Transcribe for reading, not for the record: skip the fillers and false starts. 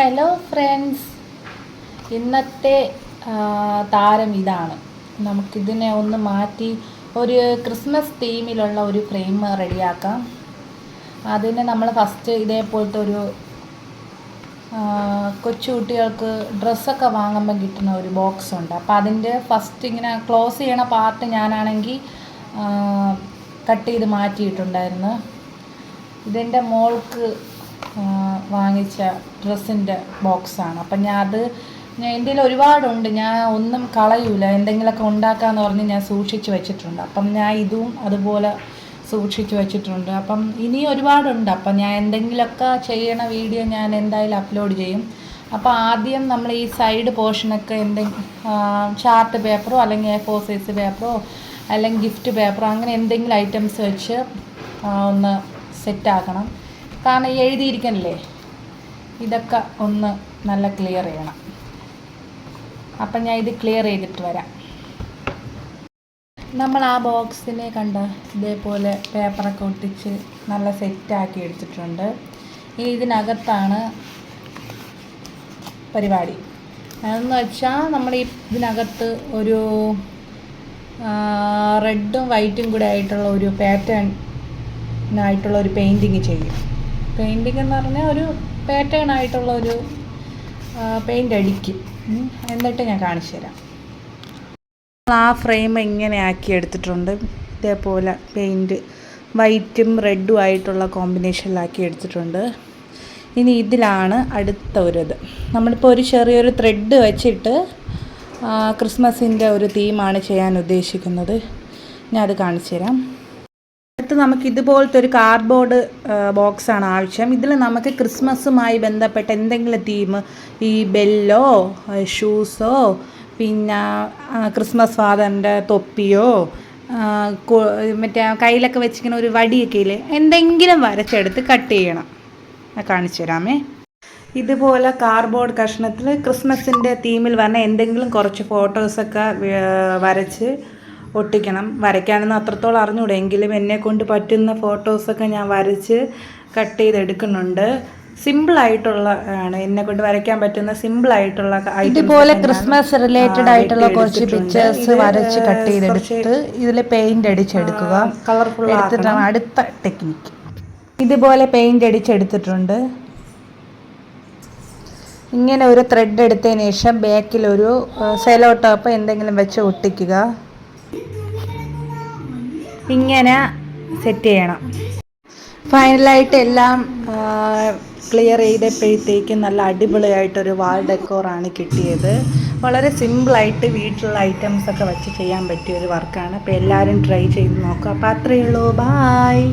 Hello friends, ഇന്നത്തെ താരം ഇതാണ്. നമുക്കിതിനെ ഒന്ന് മാറ്റി ഒരു ക്രിസ്മസ് തീമിലുള്ള ഒരു ഫ്രെയിം റെഡിയാക്കാം. അതിന് നമ്മൾ ഫസ്റ്റ് ഇതേപോലത്തെ ഒരു കൊച്ചുകുട്ടികൾക്ക് ഡ്രസ്സൊക്കെ വാങ്ങുമ്പം കിട്ടുന്ന ഒരു ബോക്സ് ഉണ്ട്. അപ്പോൾ അതിൻ്റെ ഫസ്റ്റ് ഇങ്ങനെ ക്ലോസ് ചെയ്യണ പാർട്ട് ഞാനാണെങ്കിൽ കട്ട് ചെയ്ത് മാറ്റിയിട്ടുണ്ടായിരുന്നു. ഇതിൻ്റെ മോൾക്ക് വാങ്ങിച്ച ഡ്രസ്സിൻ്റെ ബോക്സാണ്. അപ്പം എൻ്റെ ഒരുപാടുണ്ട്, ഞാൻ ഒന്നും കളയൂല. എന്തെങ്കിലുമൊക്കെ ഉണ്ടാക്കാമെന്ന് പറഞ്ഞ് ഞാൻ സൂക്ഷിച്ച് വെച്ചിട്ടുണ്ട്. അപ്പം ഞാൻ ഇതും അതുപോലെ സൂക്ഷിച്ച് വെച്ചിട്ടുണ്ട്. അപ്പം ഇനി ഒരുപാടുണ്ട്. അപ്പം ഞാൻ എന്തെങ്കിലുമൊക്കെ ചെയ്യണ വീഡിയോ ഞാൻ എന്തായാലും അപ്ലോഡ് ചെയ്യും. അപ്പോൾ ആദ്യം നമ്മൾ ഈ സൈഡ് പോർഷനൊക്കെ ചാർട്ട് പേപ്പറോ അല്ലെങ്കിൽ A4 സൈസ് പേപ്പറോ അല്ലെങ്കിൽ ഗിഫ്റ്റ് പേപ്പറോ അങ്ങനെ എന്തെങ്കിലും ഐറ്റംസ് വെച്ച് ഒന്ന് സെറ്റാക്കണം. കാരണം എഴുതിയിരിക്കണല്ലേ, ഇതൊക്കെ ഒന്ന് നല്ല ക്ലിയർ ചെയ്യണം. അപ്പം ഞാൻ ഇത് ക്ലിയർ ചെയ്തിട്ട് വരാം. നമ്മൾ ആ ബോക്സിനെ ഇതേപോലെ പേപ്പറൊക്കെ ഒട്ടിച്ച് നല്ല സെറ്റാക്കി എടുത്തിട്ടുണ്ട്. ഇനി ഇതിനകത്താണ് പരിപാടി. അതെന്ന് വെച്ചാൽ നമ്മൾ ഇതിനകത്ത് ഒരു റെഡും വൈറ്റും കൂടെ ആയിട്ടുള്ള ഒരു പാറ്റേണായിട്ടുള്ള ഒരു പെയിൻറ്റിങ് ചെയ്യും. പെയിൻറ്റിങ് എന്ന് പറഞ്ഞാൽ ഒരു പാറ്റേൺ ആയിട്ടുള്ള ഒരു പെയിൻ്റ് അടിക്കും. എന്നിട്ട് ഞാൻ കാണിച്ചു തരാം. ആ ഫ്രെയിം ഇങ്ങനെ ആക്കി എടുത്തിട്ടുണ്ട്. ഇതേപോലെ പെയിൻറ്റ് വൈറ്റും റെഡും ആയിട്ടുള്ള കോമ്പിനേഷനിലാക്കി എടുത്തിട്ടുണ്ട്. ഇനി ഇതിലാണ് അടുത്ത ഒരിത്. നമ്മളിപ്പോൾ ഒരു ചെറിയൊരു ത്രെഡ് വെച്ചിട്ട് ക്രിസ്മസിൻ്റെ ഒരു തീമാണ് ചെയ്യാൻ ഉദ്ദേശിക്കുന്നത്. ഞാൻ അത് കാണിച്ചു തരാം. അടുത്ത് നമുക്ക് ഇതുപോലത്തെ ഒരു കാർഡ്ബോർഡ് ബോക്സാണ് ആവശ്യം. ഇതിൽ നമുക്ക് ക്രിസ്മസുമായി ബന്ധപ്പെട്ട എന്തെങ്കിലും തീം, ഈ ബെല്ലോ ഷൂസോ പിന്നെ ക്രിസ്മസ് ഫാദറിൻ്റെ തൊപ്പിയോ മറ്റേ കയ്യിലൊക്കെ വെച്ചിങ്ങനെ ഒരു വടിയൊക്കെ ഇല്ലേ, എന്തെങ്കിലും വരച്ചെടുത്ത് കട്ട് ചെയ്യണം. കാണിച്ചു തരാമേ. ഇതുപോലെ കാർഡ്ബോർഡ് കഷ്ണത്തിൽ ക്രിസ്മസിൻ്റെ തീമിൽ വന്ന എന്തെങ്കിലും കുറച്ച് ഫോട്ടോസൊക്കെ വരച്ച് ഒട്ടിക്കണം. വരയ്ക്കാനൊന്നും അത്രത്തോളം അറിഞ്ഞൂടെ, എങ്കിലും എന്നെക്കൊണ്ട് പറ്റുന്ന ഫോട്ടോസൊക്കെ ഞാൻ വരച്ച് കട്ട് ചെയ്തെടുക്കുന്നുണ്ട്. സിമ്പിളായിട്ടുള്ള ആണ്, എന്നെക്കൊണ്ട് വരയ്ക്കാൻ പറ്റുന്ന സിമ്പിളായിട്ടുള്ള ഇതുപോലെ ക്രിസ്മസ് റിലേറ്റഡ് ആയിട്ടുള്ള കുറച്ച് പിക്ചേഴ്സ് വരച്ച് കട്ട് ചെയ്തെടുത്ത് ഇതിൽ പെയിൻ്റ് അടിച്ചെടുക്കുക. കളർഫുൾ എടുത്തിട്ടാണ് അടുത്ത ടെക്നിക്ക്. ഇതുപോലെ പെയിൻ്റ് അടിച്ചെടുത്തിട്ടുണ്ട്. ഇങ്ങനെ ഒരു ത്രെഡ് എടുത്തതിന് ശേഷം ബാക്കിലൊരു സെലോ ടേപ്പ് എന്തെങ്കിലും വെച്ച് ഒട്ടിക്കുക. ഇങ്ങനെ സെറ്റ് ചെയ്യണം. ഫൈനലായിട്ട് എല്ലാം ക്ലിയർ ചെയ്തപ്പോഴത്തേക്കും നല്ല അടിപൊളിയായിട്ടൊരു വാൾ ഡെക്കോറാണ് കിട്ടിയത്. വളരെ സിമ്പിളായിട്ട് വീട്ടിലുള്ള ഐറ്റംസൊക്കെ വെച്ച് ചെയ്യാൻ പറ്റിയൊരു വർക്കാണ്. അപ്പോൾ എല്ലാവരും ട്രൈ ചെയ്ത് നോക്കുക. അപ്പോൾ അത്രയേ ഉള്ളൂ. ബായ്.